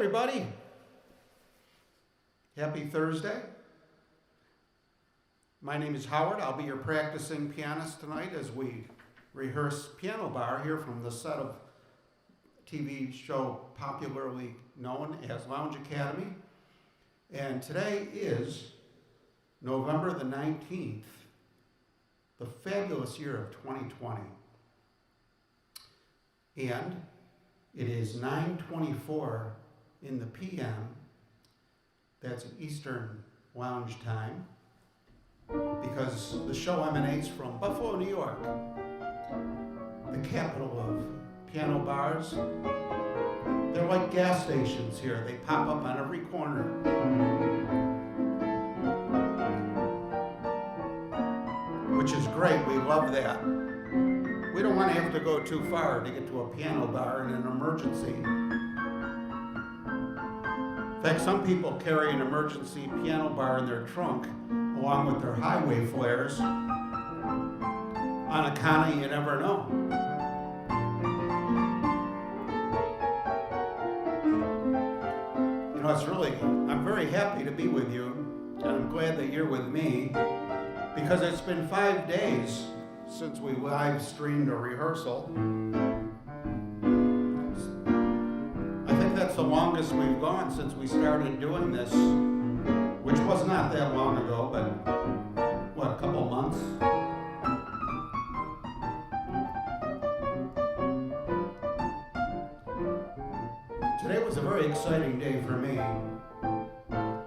everybody. Happy Thursday. My name is Howard. I'll be your practicing pianist tonight as we rehearse Piano Bar here from the set of TV show popularly known as Lounge Academy. And today is November the 19th, the fabulous year of 2020. And it is 9:24 in the p.m. That's Eastern Lounge Time, because the show emanates from Buffalo, New York, the capital of piano bars. They're like gas stations here. They pop up on every corner. Which is great. We love that. We don't want to have to go too far to get to a piano bar in an emergency. In fact, some people carry an emergency piano bar in their trunk along with their highway flares on account of you never know. You know, I'm very happy to be with you, and I'm glad that you're with me, because it's been 5 days since we live streamed a rehearsal. I think that's the longest we've gone since we started doing this, which was not that long ago, but what, a couple months? Today was a very exciting day for me.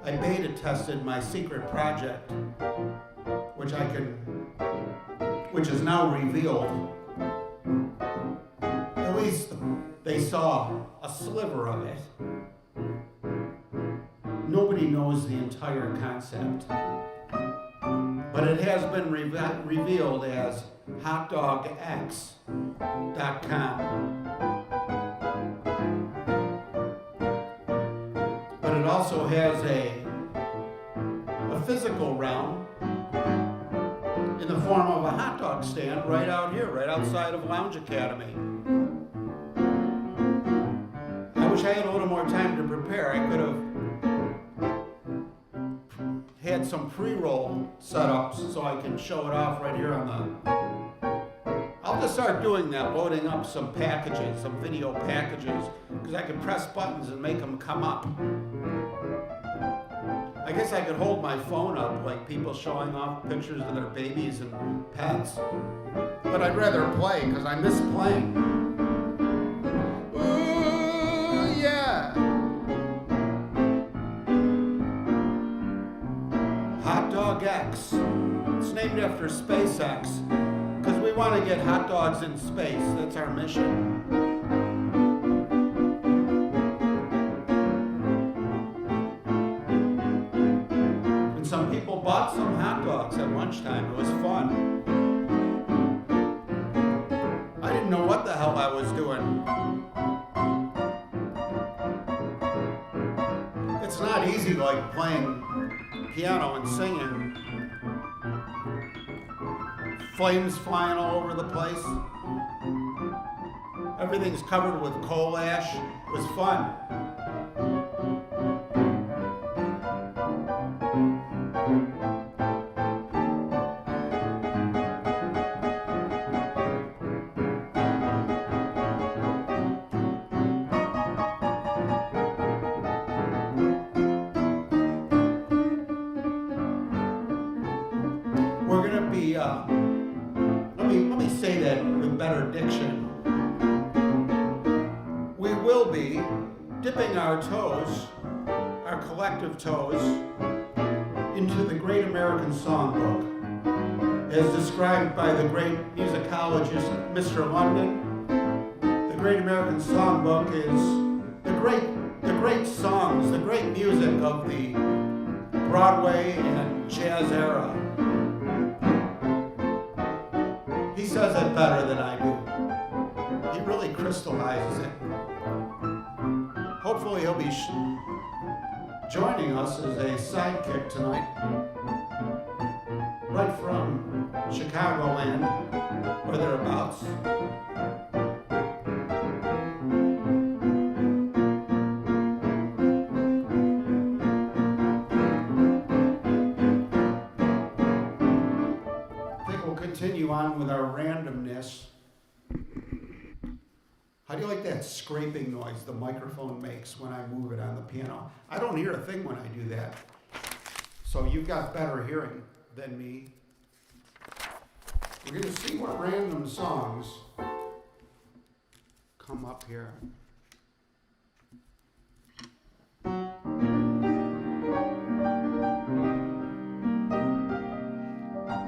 I beta tested my secret project, which is now revealed. At least they saw a sliver of it. Nobody knows the entire concept, but it has been revealed as hotdogx.com. But it also has a physical realm in the form of a hot dog stand right out here, right outside of Lounge Academy. I wish I had a little more time to prepare. I could have had some pre-roll setups so I can show it off right here on the... I'll just start doing that, loading up some packages, some video packages, because I can press buttons and make them come up. I guess I could hold my phone up like people showing off pictures of their babies and pets. But I'd rather play because I miss playing. Ooh, yeah! Hot Dog X. It's named after SpaceX because we want to get hot dogs in space. That's our mission. Some people bought some hot dogs at lunchtime. It was fun. I didn't know what the hell I was doing. It's not easy like playing piano and singing. Flames flying all over the place. Everything's covered with coal ash. It was fun. We're going to be, let me say that with better diction. We will be dipping our toes, our collective toes, into the Great American Songbook, as described by the great musicologist Mr. London. The Great American Songbook is the great songs, the great music of the Broadway and jazz era. He says it better than I do. He really crystallizes it. Hopefully he'll be joining us as a sidekick tonight, right from Chicagoland, or thereabouts. continue on with our randomness. How do you like that scraping noise the microphone makes when I move it on the piano? I don't hear a thing when I do that. So you've got better hearing than me. We're going to see what random songs come up here.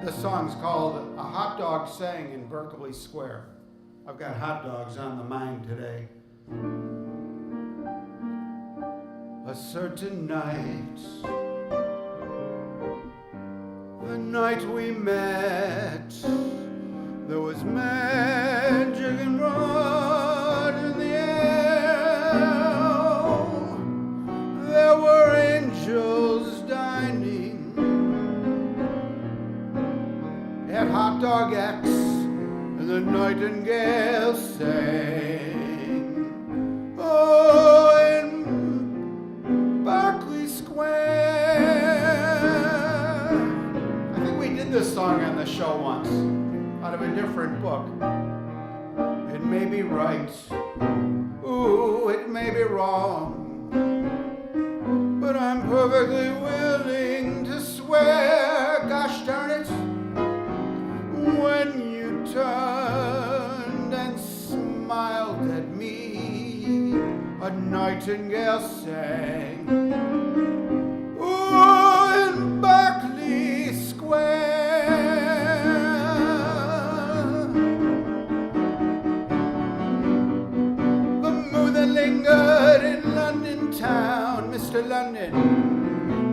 This song's called A Hot Dog Sang in Berkeley Square. I've got hot dogs on the mind today. A certain night, the night we met, there was magic and blood in the air. There were angels dining at Hot Dog X, and the nightingale sang. Oh, in Berkeley Square. I think we did this song on the show once, out of a different book. It may be right, ooh, it may be wrong, but I'm perfectly willing to swear, gosh darn it, when you turned and smiled at me, a nightingale sang. Ooh, in Berkeley Square. The moon that lingered in London town, Mr. London,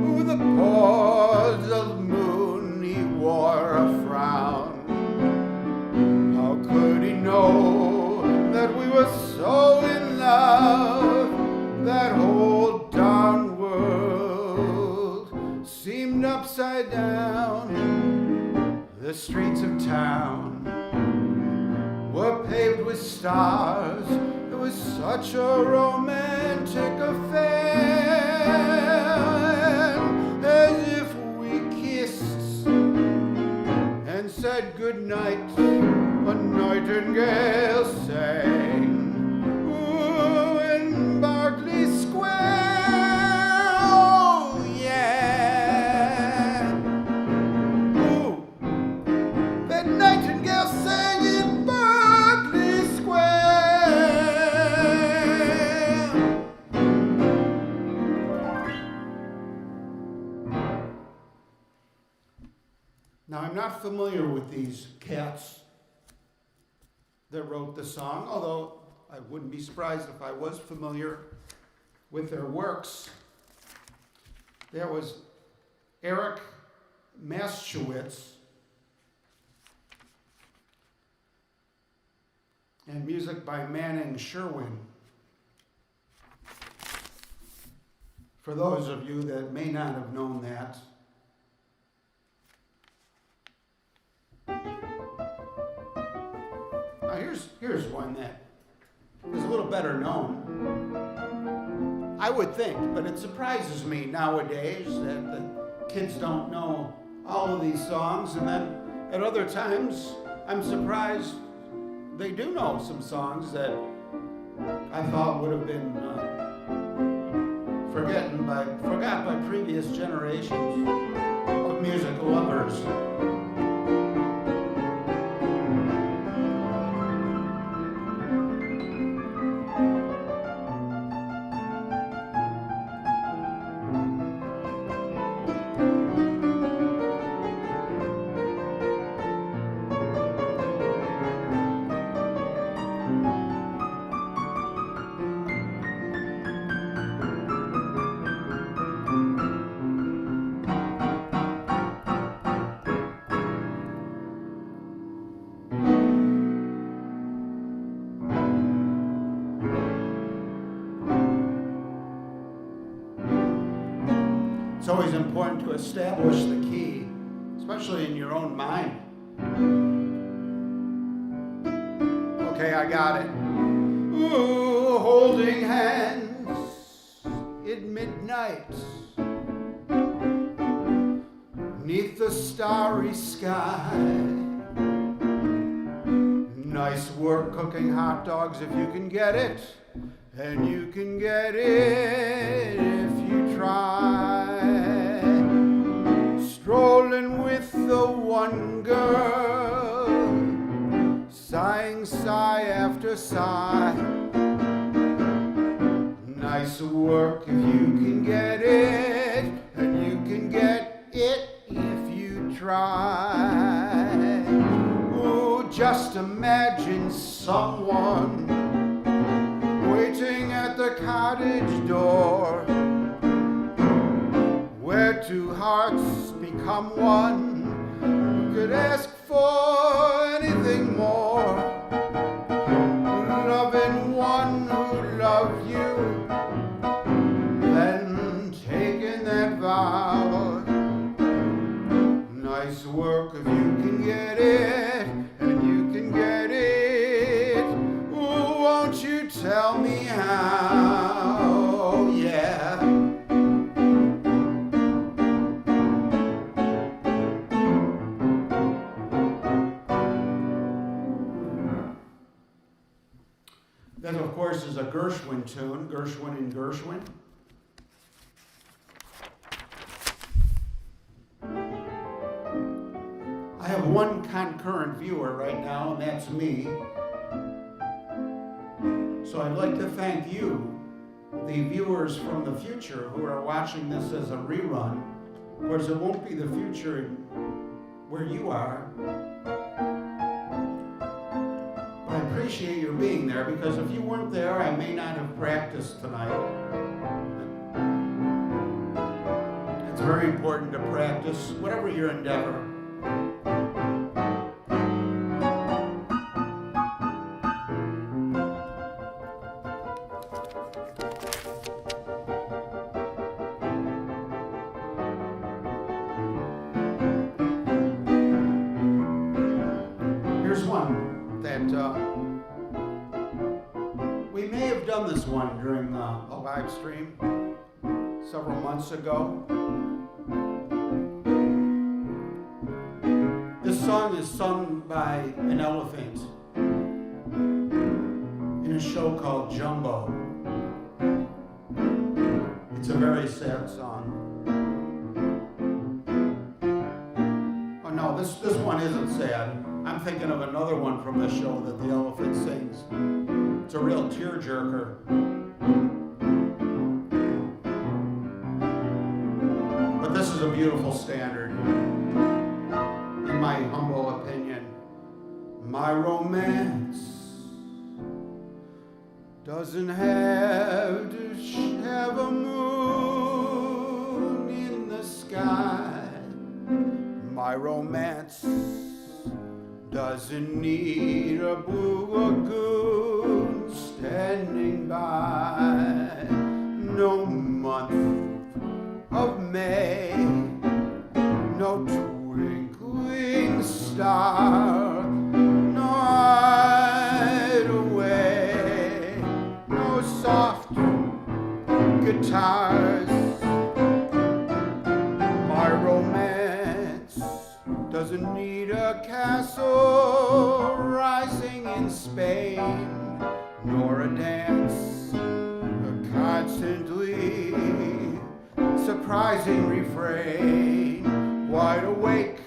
ooh, the pause of moon, he wore a frown. How could he know that we were so in love? That whole darn world seemed upside down. The streets of town were paved with stars. It was such a romantic affair, as if we kissed and said goodnight. A nightingale sang. Ooh, in Berkeley Square. Oh, yeah. Ooh, that nightingale sang in Berkeley Square. Now, I'm not familiar with these cats that wrote the song, although I wouldn't be surprised if I was familiar with their works. There was Eric Maschwitz and music by Manning Sherwin. For those of you that may not have known that, here's one that is a little better known, I would think, but it surprises me nowadays that the kids don't know all of these songs, and then at other times I'm surprised they do know some songs that I thought would have been forgot by previous generations of music lovers. It's always important to establish the key, especially in your own mind. Okay, I got it. Ooh, holding hands in midnight, 'neath the starry sky. Nice work cooking hot dogs if you can get it, and you can get it if you try. Strolling with the one girl, sighing sigh after sigh. Nice work if you can get it, and you can get it if you try. Oh, just imagine someone waiting at the cottage door, where two hearts become one. You could ask for anything more. Loving one who loved you, then taking that vow. Nice work if you can get it, and you can get it. Ooh, won't you tell me how? Yeah. That, of course, is a Gershwin tune, Gershwin and Gershwin. I have one concurrent viewer right now, and that's me. So I'd like to thank you, the viewers from the future who are watching this as a rerun. Of course, it won't be the future where you are. I appreciate your being there, because if you weren't there, I may not have practiced tonight. It's very important to practice, whatever your endeavor. Here's one that we may have done this one during a live stream several months ago. This song is sung by an elephant in a show called Jumbo. It's a very sad song. Oh no, this one isn't sad. I'm thinking of another one from the show that the elephant sings. It's a real tearjerker. But this is a beautiful standard, in my humble opinion. My romance doesn't have to have a moon in the sky. My romance doesn't need a blue lagoon standing by. No month of May, no twinkling star, no hideaway, no soft guitars. My romance doesn't need a castle rising in Spain, nor a dance, a constantly surprising refrain. Wide awake,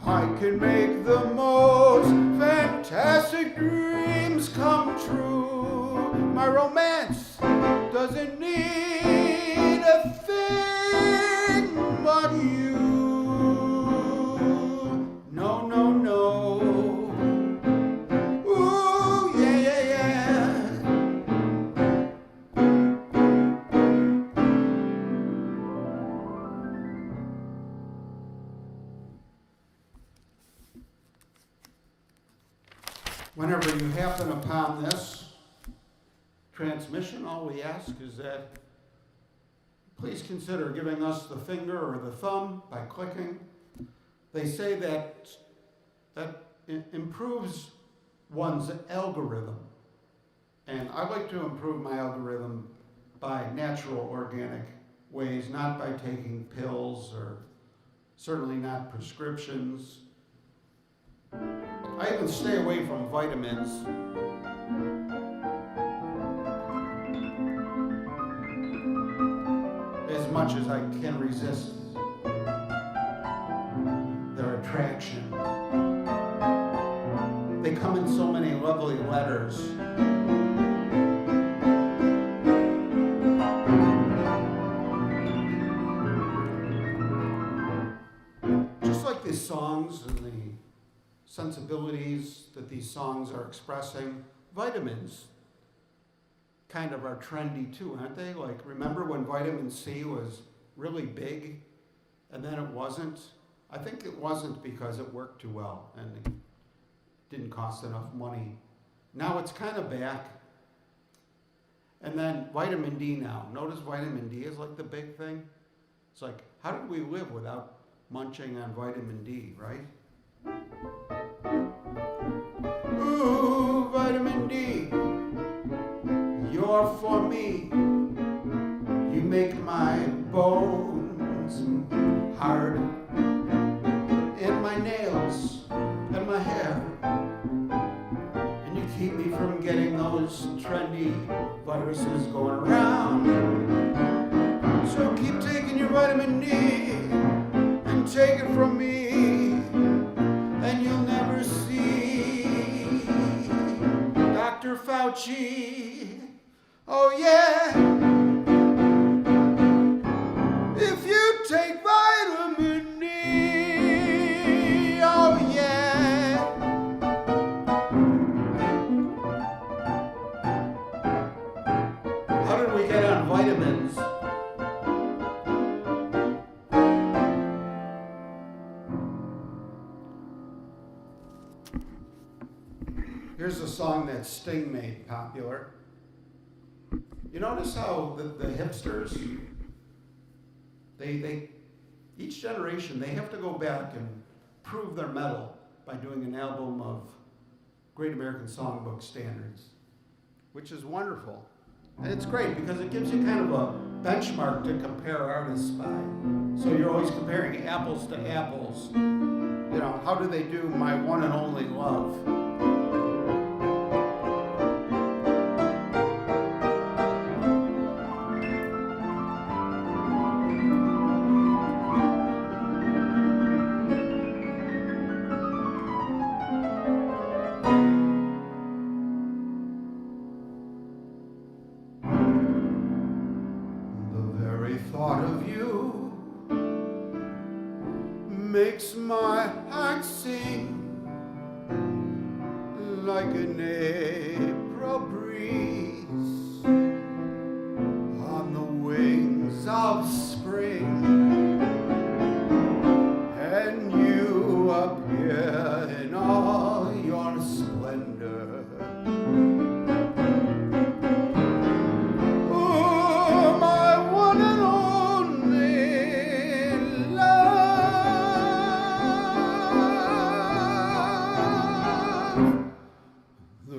I can make the most fantastic dreams come true. My romance doesn't need a thing but you. No, no, no. Ooh, yeah, yeah, yeah. Whenever you happen upon this transmission, all we ask is that please consider giving us the finger or the thumb by clicking. They say that improves one's algorithm. And I like to improve my algorithm by natural, organic ways, not by taking pills or certainly not prescriptions. I even stay away from vitamins. As much as I can resist their attraction. They come in so many lovely letters. Just like these songs and the sensibilities that these songs are expressing, vitamins kind of are trendy too, aren't they? Like, remember when vitamin C was really big and then it wasn't? I think it wasn't because it worked too well and it didn't cost enough money. Now it's kind of back. And then vitamin D now. Notice vitamin D is like the big thing. It's like, how did we live without munching on vitamin D, right? Ooh, vitamin D, you're for me. You make my bones hard, and my nails and my hair, and you keep me from getting those trendy viruses going around. So keep taking your vitamin D and take it from me, and you'll never see Dr. Fauci. Oh yeah, if you take vitamin D, oh yeah. How did we get on vitamins? Here's a song that Sting made popular. You notice how the hipsters, they each generation, they have to go back and prove their mettle by doing an album of Great American Songbook standards, which is wonderful. And it's great because it gives you kind of a benchmark to compare artists by. So you're always comparing apples to apples. You know, how do they do My One and Only Love? Thought of you makes my heart sing like an April breeze on the wings of spring, and you appear in all your splendor.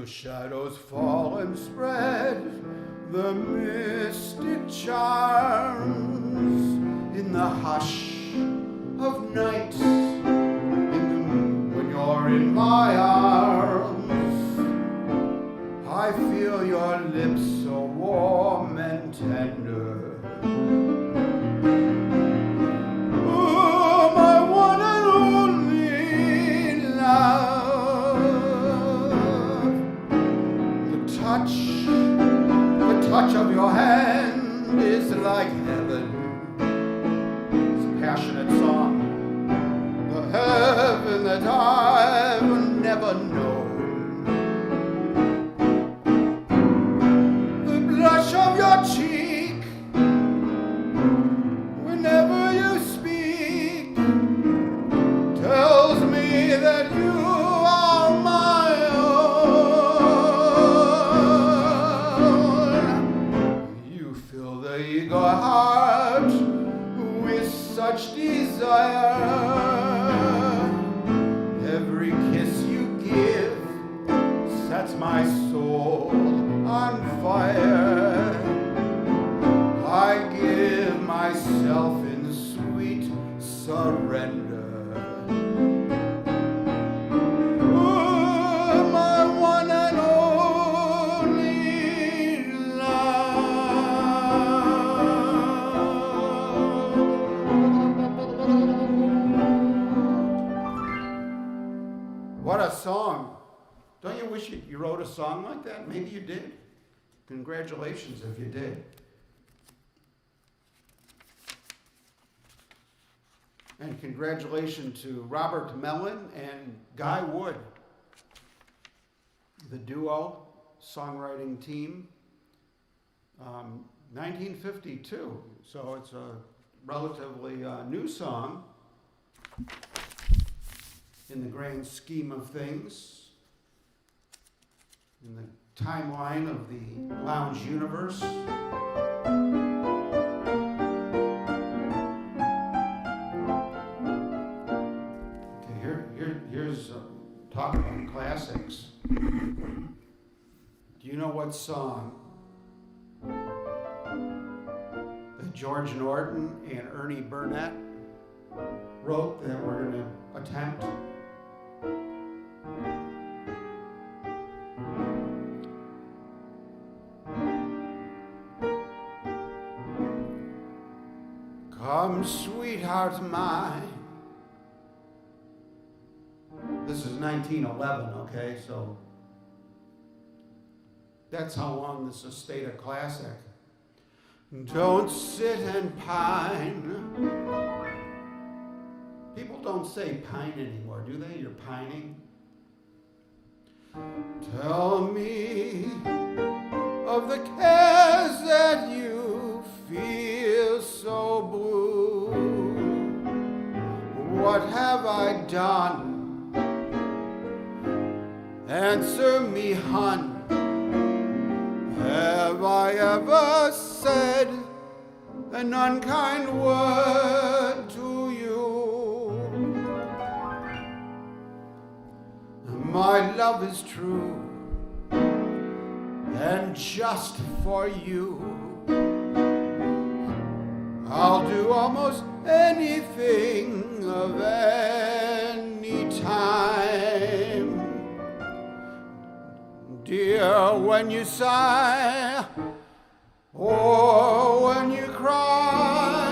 Shadows fall and spread the mystic charms in the hush of night. When you're in my arms, I feel your lips so warm and tender. Oh, my one and only love. The touch of your hand is like heaven. It's a passionate song, the heaven that I've never known. The blush of your cheek whenever you speak tells me that you are my own. Your heart with such desire, What a song. Don't you wish you wrote a song like that? Maybe you did. Congratulations if you did. And congratulations to Robert Mellon and Guy Wood, the duo songwriting team. 1952, so it's a relatively new song in the grand scheme of things, in the timeline of the lounge universe. Okay, here's talk about classics. Do you know what song that George Norton and Ernie Burnett wrote that we're going to attempt? Come, sweetheart mine. This is 1911, okay? So that's how long this has stayed a classic. Don't sit and pine. People don't say pine anymore, do they? You're pining. Tell me of the cares that you feel so blue. What have I done? Answer me, hun. Have I ever said an unkind word to you? My love is true and just for you. I'll do almost anything of any time. Dear, when you sigh or when you cry,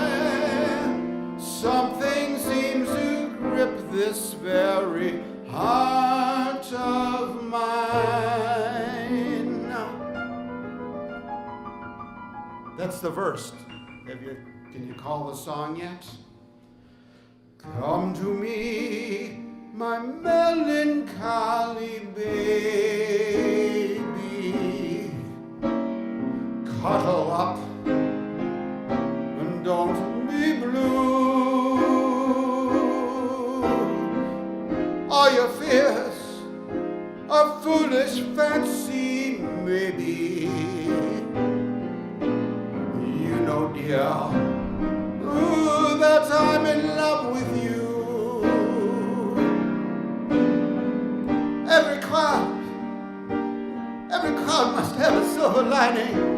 something seems to grip this very heart of mine. That's the verse. Can you call the song yet? Come to me, my melancholy baby. Cuddle up and don't be blue. All your fears are foolish fancy, maybe. You know, dear, ooh, that I'm in love with you. Every cloud must have a silver lining.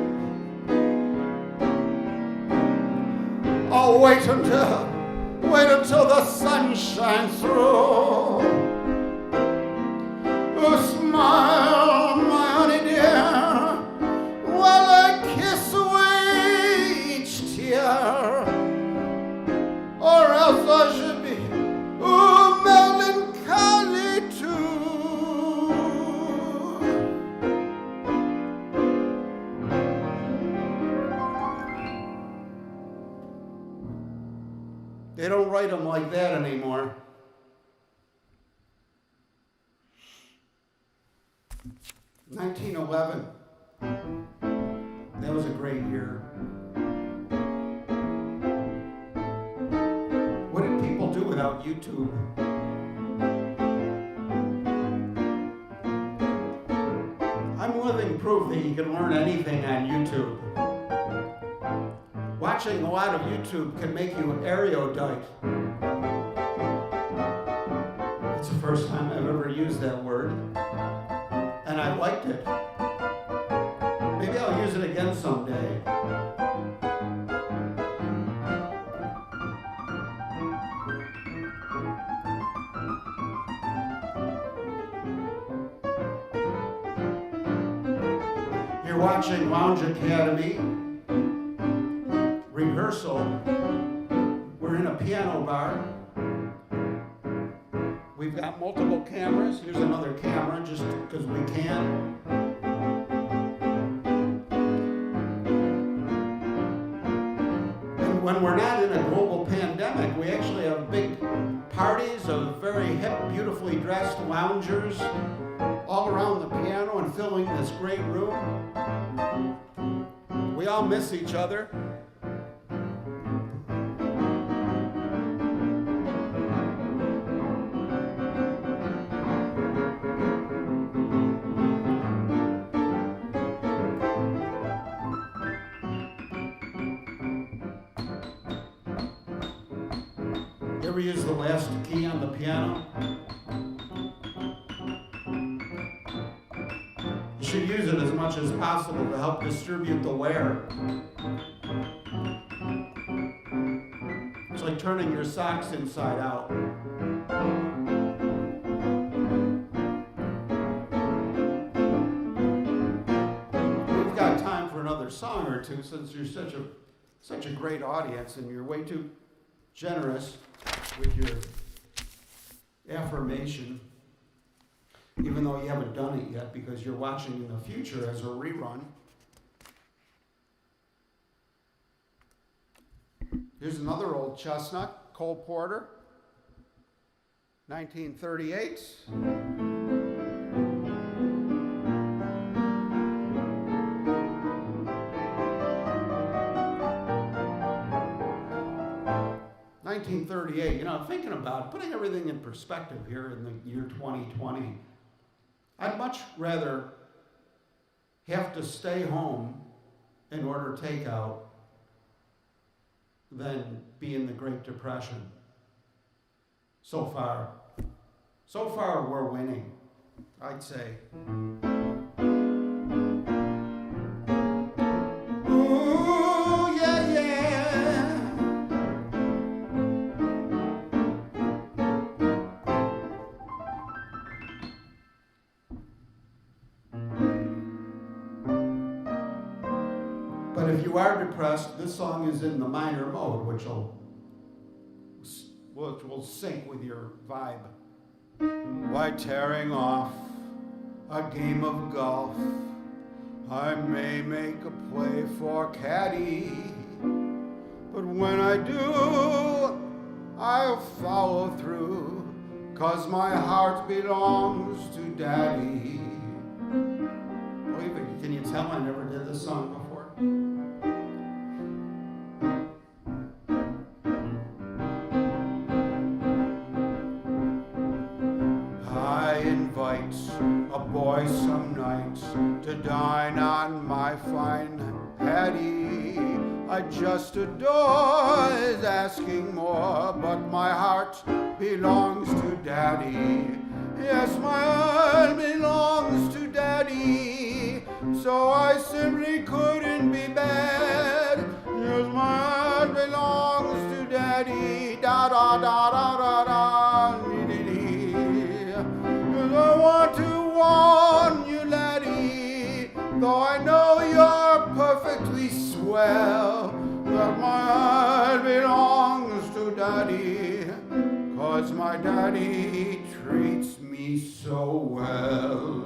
Oh, wait until the sun shines through. Oh, smile, my honey dear, while I kiss away each tear, or else I should be melancholy too. They don't write them like that anymore. $1911. That was a great year. What did people do without YouTube? I'm living proof that you can learn anything on YouTube. Watching a lot of YouTube can make you erudite. It's the first time I've ever used that word, and I liked it. Maybe I'll use it again someday. You're watching Lounge Academy. Rehearsal. We're in a piano bar. We We've got multiple cameras. Here's another camera just because we can. And when we're not in a global pandemic, we actually have big parties of very hip, beautifully dressed loungers all around the piano and filling this great room. We all miss each other. Ever use the last key on the piano? You should use it as much as possible to help distribute the wear. It's like turning your socks inside out. We've got time for another song or two since you're such a great audience and you're way too generous with your affirmation, even though you haven't done it yet because you're watching in the future as a rerun. Here's another old chestnut, Cole Porter, 1938. You know, thinking about putting everything in perspective here in the year 2020, I'd much rather have to stay home and order takeout than be in the Great Depression. So far, we're winning, I'd say. Ooh, yeah, yeah. But if you are depressed, this song is in the minor mode, which will sync with your vibe. Why, tearing off a game of golf, I may make a play for caddy, but when I do, I'll follow through, 'cause my heart belongs to daddy. Believe it, can you tell I never did this song before? A boy some nights to dine on my fine Hattie. I just adore his asking more, but my heart belongs to daddy. Yes, my heart belongs to daddy, so I simply couldn't be bad. Yes, my heart belongs to daddy. Da da da da da da. I want to warn you, laddie, though I know you're perfectly swell, that my heart belongs to daddy, 'cause my daddy treats me so well.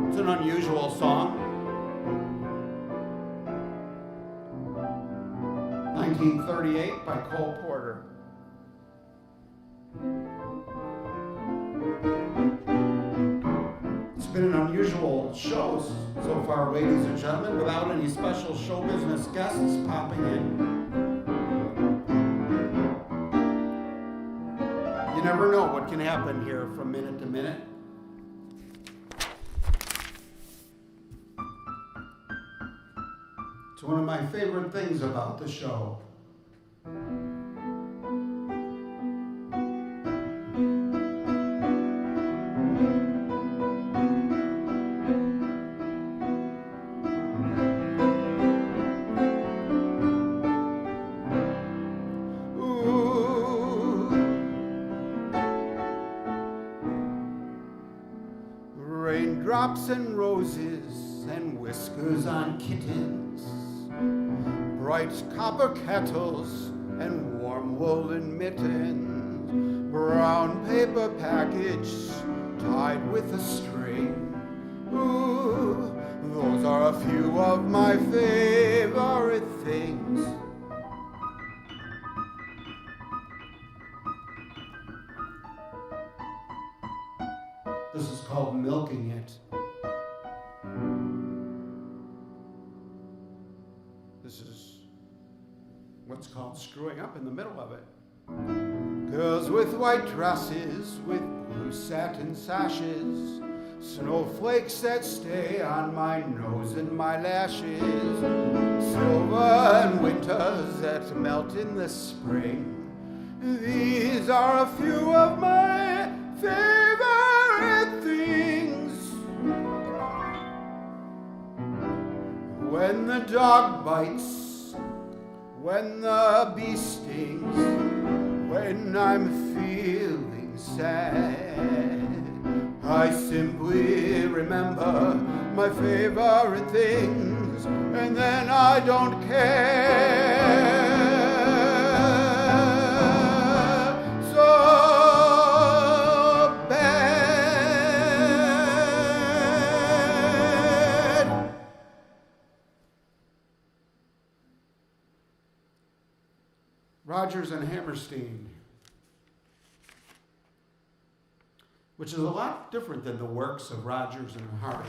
It's an unusual song. 1938 by Cole Porter. It's been an unusual show so far, ladies and gentlemen, without any special show business guests popping in. You never know what can happen here from minute to minute. It's one of my favorite things about the show. Raindrops and roses and whiskers on kittens, bright copper kettles and warm woolen mittens, brown paper package tied with a string. Ooh, those are a few of my favorite things. This is called milking it. This is what's called screwing up in the middle of it. Girls with white dresses, with blue satin sashes, snowflakes that stay on my nose and my lashes, silver and winters that melt in the spring. These are a few of my favorite things. When the dog bites, when the bee stings, when I'm feeling sad, I simply remember my favorite things, and then I don't care. So bad. Rodgers and Hammerstein, which is a lot different than the works of Rodgers and Hart.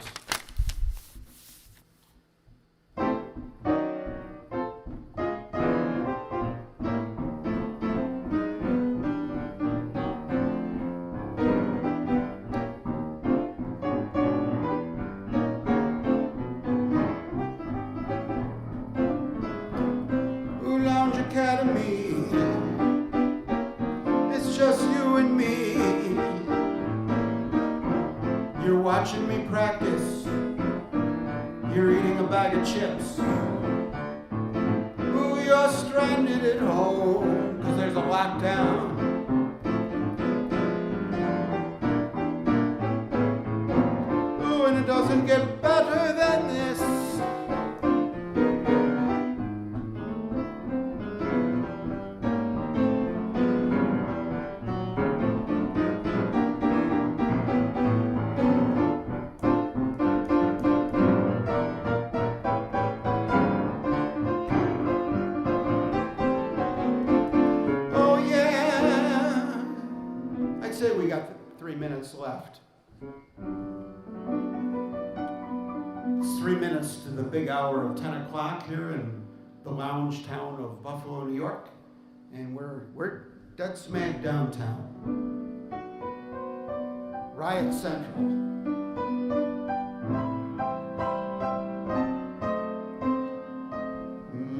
Lounge Academy, it's just you and me. You're watching me practice. You're eating a bag of chips. Ooh, you're stranded at home 'cause there's a lockdown. Ooh, and it doesn't get better than this. Say we got 3 minutes left. It's 3 minutes to the big hour of 10 o'clock here in the lounge town of Buffalo, New York. And we're dead smack downtown. Riot Central.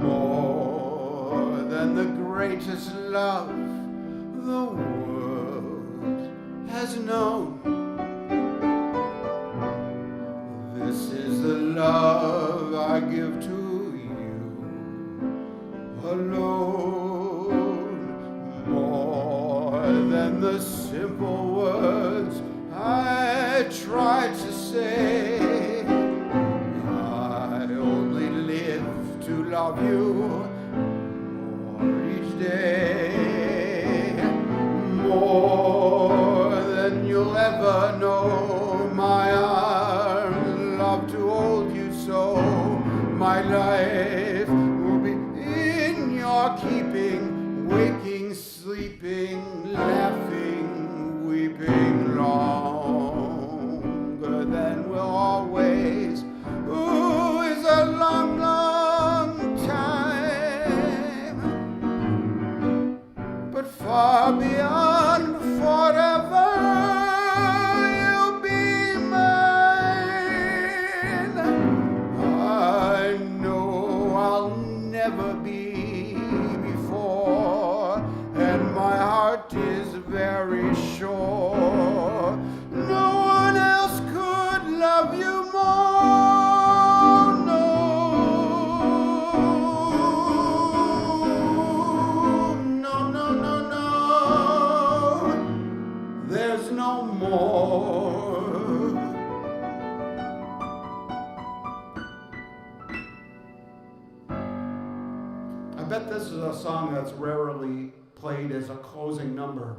More than the greatest love the world has known. This is the love I give to you alone. More than the simple words I tried to say. I only live to love you more each day. More than you'll ever know. My arms love to hold you so. My life will be in your keeping, waking, sleeping, laughing, weeping, longer than we'll always. Ooh, is a long, long time, but far beyond forever. You'll be mine. I know I'll never be before, and my heart is very sure no one else could love you more. No, no, no, no, no. There's no more. I bet this is a song that's rarely played as a closing number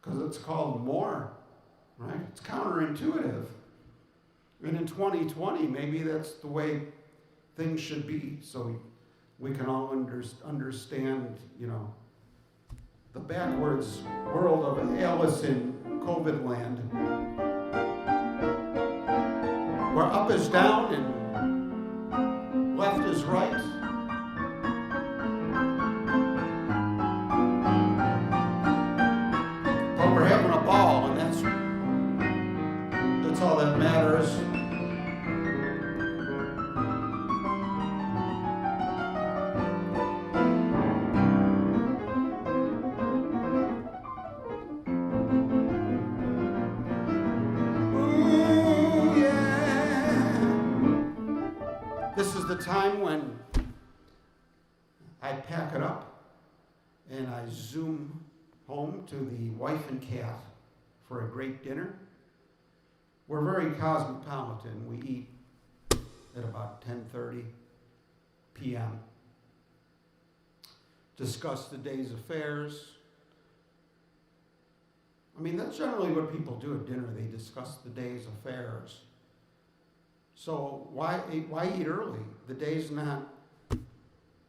because it's called more, right? It's counterintuitive. And in 2020, maybe that's the way things should be, so we can all understand, the backwards world of Alice in COVID land, where up is down and left is right. But we're having a ball, and that's all that matters. This is the time when I pack it up and I zoom home to the wife and cat for a great dinner. We're very cosmopolitan. We eat at about 10:30 p.m. Discuss the day's affairs. I mean, that's generally what people do at dinner. They discuss the day's affairs. So why eat early? The day's not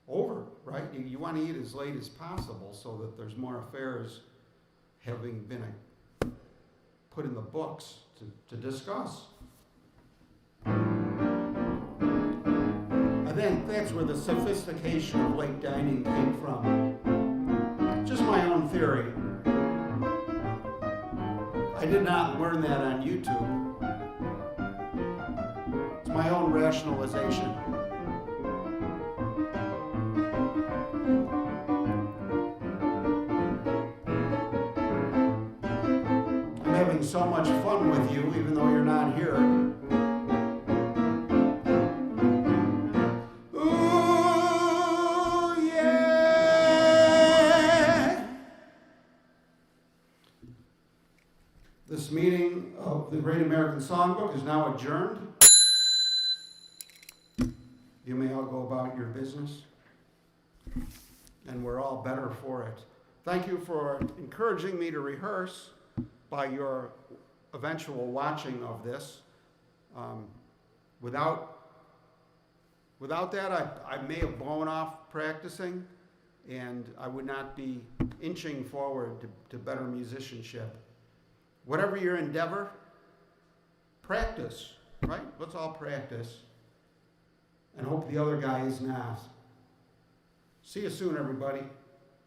over, right? You want to eat as late as possible so that there's more affairs having been put in the books to discuss. I think that's where the sophistication of late dining came from. Just my own theory. I did not learn that on YouTube. My own rationalization. I'm having so much fun with you, even though you're not here. Ooh, yeah! This meeting of the Great American Songbook is now adjourned. You may all go about your business, and we're all better for it. Thank you for encouraging me to rehearse by your eventual watching of this. Without that, I may have blown off practicing, and I would not be inching forward to better musicianship. Whatever your endeavor, practice, right? Let's all practice. And hope the other guy is not. See you soon, everybody.